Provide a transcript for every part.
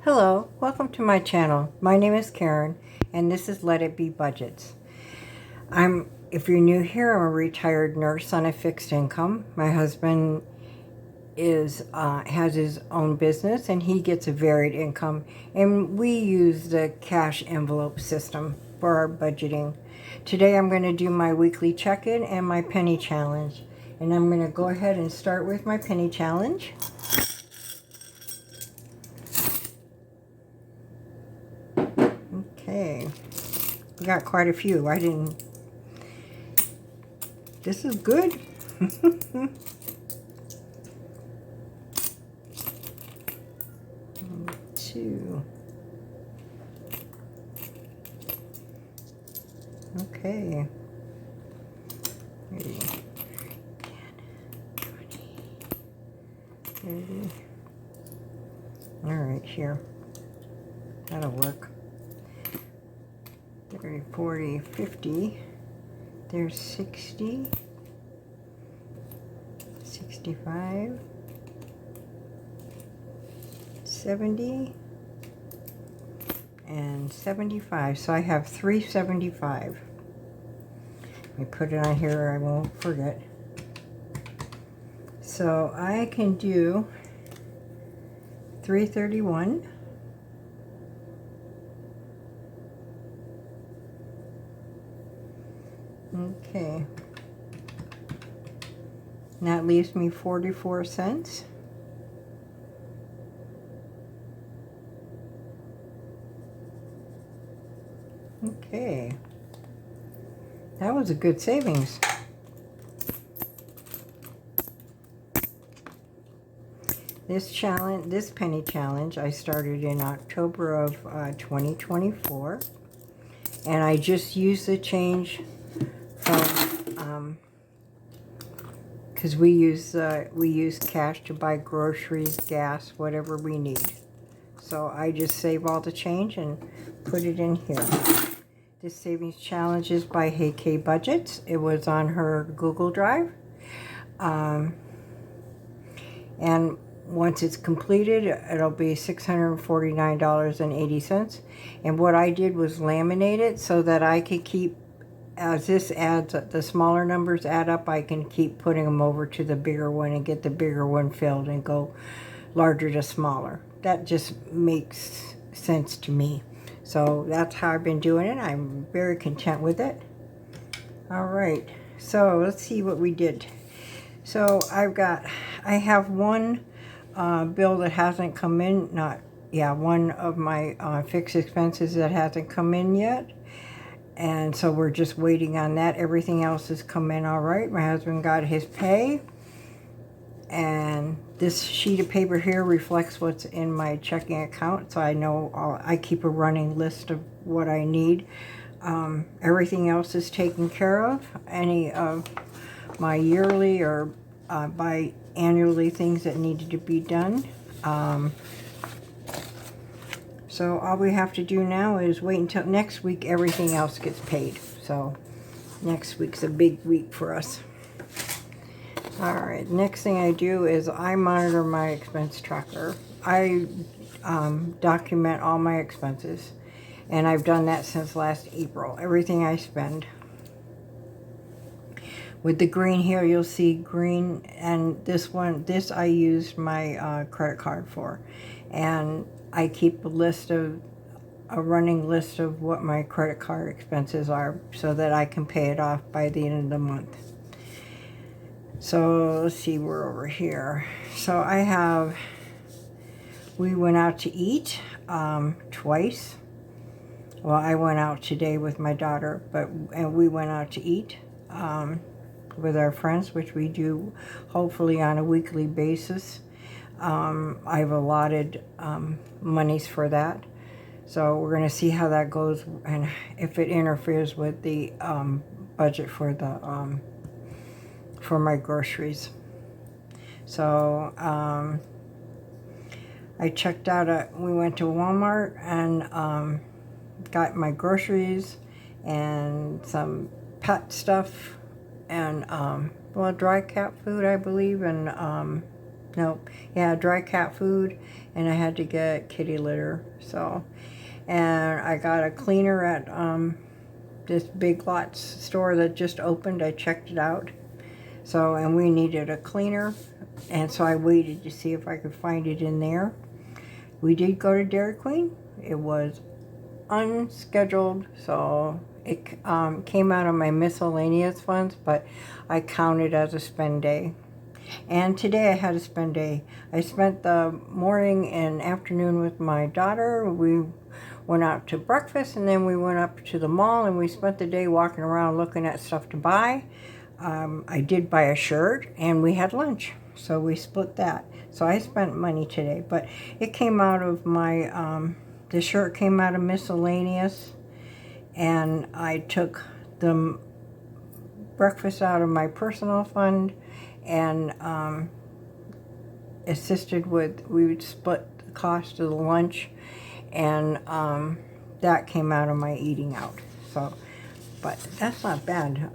Hello, welcome to my channel. My name is Karen and this is Let It Be Budgets. If you're new here, I'm a retired nurse on a fixed income. My husband has his own business and he gets a varied income, and we use the cash envelope system for our budgeting. Today I'm going to do my weekly check-in and my penny challenge, and I'm going to go ahead and start with my penny challenge. Okay, we got quite a few. This is good. Two. Okay. 30, 10, 20, 30. All right, here. That'll work. 30, 40, 50. There's 60. 65. 70. And 75. So I have 375. Let me put it on here or I won't forget. So I can do 331. Okay. And that leaves me 44 cents. Okay. That was a good savings. This penny challenge, I started in October of 2024, and I just used the change from because we use cash to buy groceries, gas, whatever we need. So I just save all the change and put it in here. This savings challenge is by Hey K Budgets. It was on her Google Drive. And once it's completed, it'll be $649.80. And what I did was laminate it so that I could keep, as this adds, the smaller numbers add up, I can keep putting them over to the bigger one and get the bigger one filled and go larger to smaller. That just makes sense to me. So that's how I've been doing it. I'm very content with it. All right, so let's see what we did. So I have one bill that hasn't come in, one of my fixed expenses that hasn't come in yet. And so we're just waiting on that. Everything else has come in all right. My husband got his pay. And this sheet of paper here reflects what's in my checking account, so I know I keep a running list of what I need. Everything else is taken care of. Any of my yearly or biannually things that needed to be done. So all we have to do now is wait until next week. Everything else gets paid. So next week's a big week for us. All right, next thing I do is I monitor my expense tracker. I document all my expenses, and I've done that since last April. Everything I spend. With the green here, you'll see green, and this I used my credit card for. And I keep a running list of what my credit card expenses are so that I can pay it off by the end of the month. So let's see, we're over here. So we went out to eat twice. Well, I went out today with my daughter, and we went out to eat with our friends, which we do hopefully on a weekly basis. I've allotted monies for that. So we're going to see how that goes and if it interferes with the budget for my groceries. So I checked out we went to Walmart and got my groceries and some pet stuff and dry cat food, I believe, and Nope. Yeah, dry cat food, and I had to get kitty litter. So, and I got a cleaner at this Big Lots store that just opened. I checked it out. So, and we needed a cleaner, and so I waited to see if I could find it in there. We did go to Dairy Queen. It was unscheduled, so it came out of my miscellaneous funds, but I counted as a spend day. And today I had a spend day. I spent the morning and afternoon with my daughter. We went out to breakfast, and then we went up to the mall, and we spent the day walking around looking at stuff to buy. I did buy a shirt, and we had lunch, so we split that. So I spent money today, but it came out of my, the shirt came out of miscellaneous, and I took the breakfast out of my personal fund, and assisted with, we would split the cost of the lunch, and that came out of my eating out. So, but that's not bad.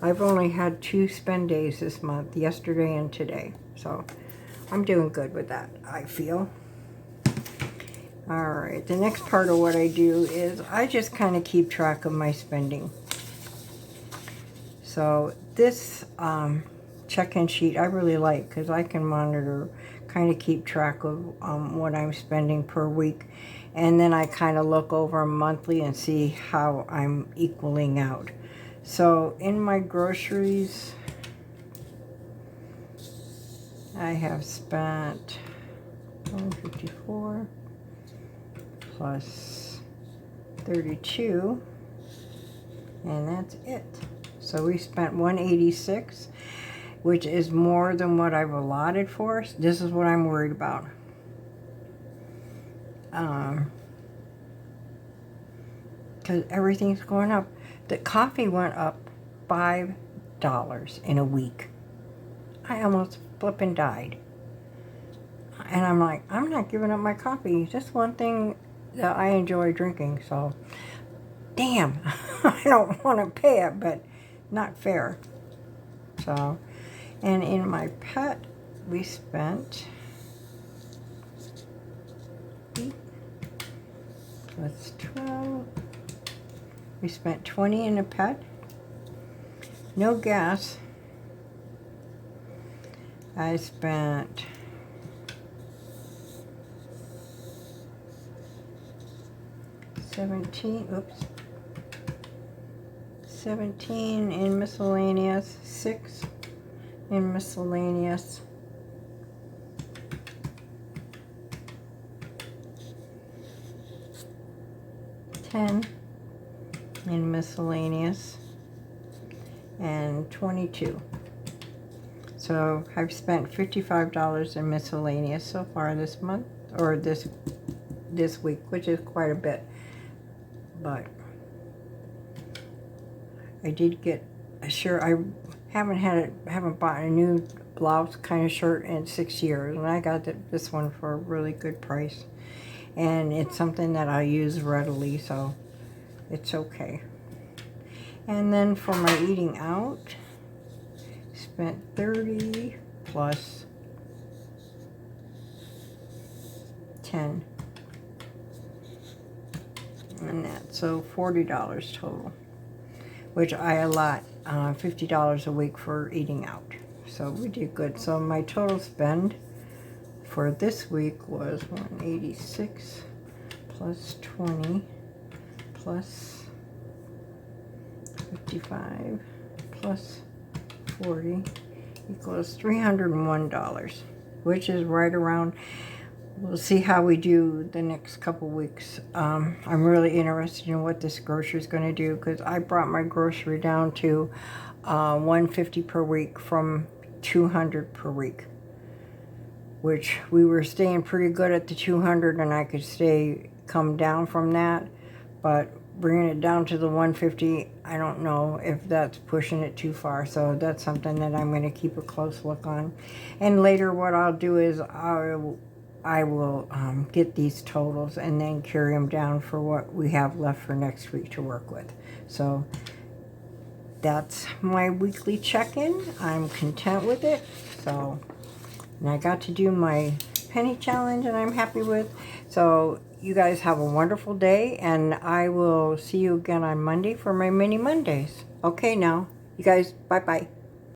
I've only had 2 spend days this month, yesterday and today. So I'm doing good with that, I feel. All right, the next part of what I do is I just kind of keep track of my spending. So this check-in sheet I really like because I can monitor, kind of keep track of what I'm spending per week. And then I kind of look over monthly and see how I'm equaling out. So in my groceries, I have spent $154 plus 32, and that's it. So we spent $186, which is more than what I've allotted for us. This is what I'm worried about. Because everything's going up. The coffee went up $5 in a week. I almost flipping died. And I'm like, I'm not giving up my coffee. Just one thing that I enjoy drinking. So, damn, I don't want to pay it, but not fair. So, and in my pet, we spent, that's 12. We spent 20 in a pet. No gas. I spent $17 in miscellaneous, 6 in miscellaneous, $10 in miscellaneous, and 22. So I've spent $55 in miscellaneous so far this month, or this week, which is quite a bit. But I did get a shirt. I haven't bought a new blouse kind of shirt in 6 years, and I got this one for a really good price. And it's something that I use readily, so it's okay. And then for my eating out, spent 30 plus 10. And that's so $40 total, which I allot $50 a week for eating out. So we did good. So my total spend for this week was 186 plus 20 plus 55 plus 40 equals $301, which is right around. We'll see how we do the next couple weeks. I'm really interested in what this grocery is going to do, because I brought my grocery down to $150 per week from $200 per week, which we were staying pretty good at the $200, and I could come down from that, but bringing it down to the $150, I don't know if that's pushing it too far. So that's something that I'm going to keep a close look on. And later what I'll do is I will get these totals and then carry them down for what we have left for next week to work with. So that's my weekly check-in. I'm content with it. So, and I got to do my penny challenge, and I'm happy with. So you guys have a wonderful day, and I will see you again on Monday for my mini Mondays. Okay, now, you guys, bye-bye.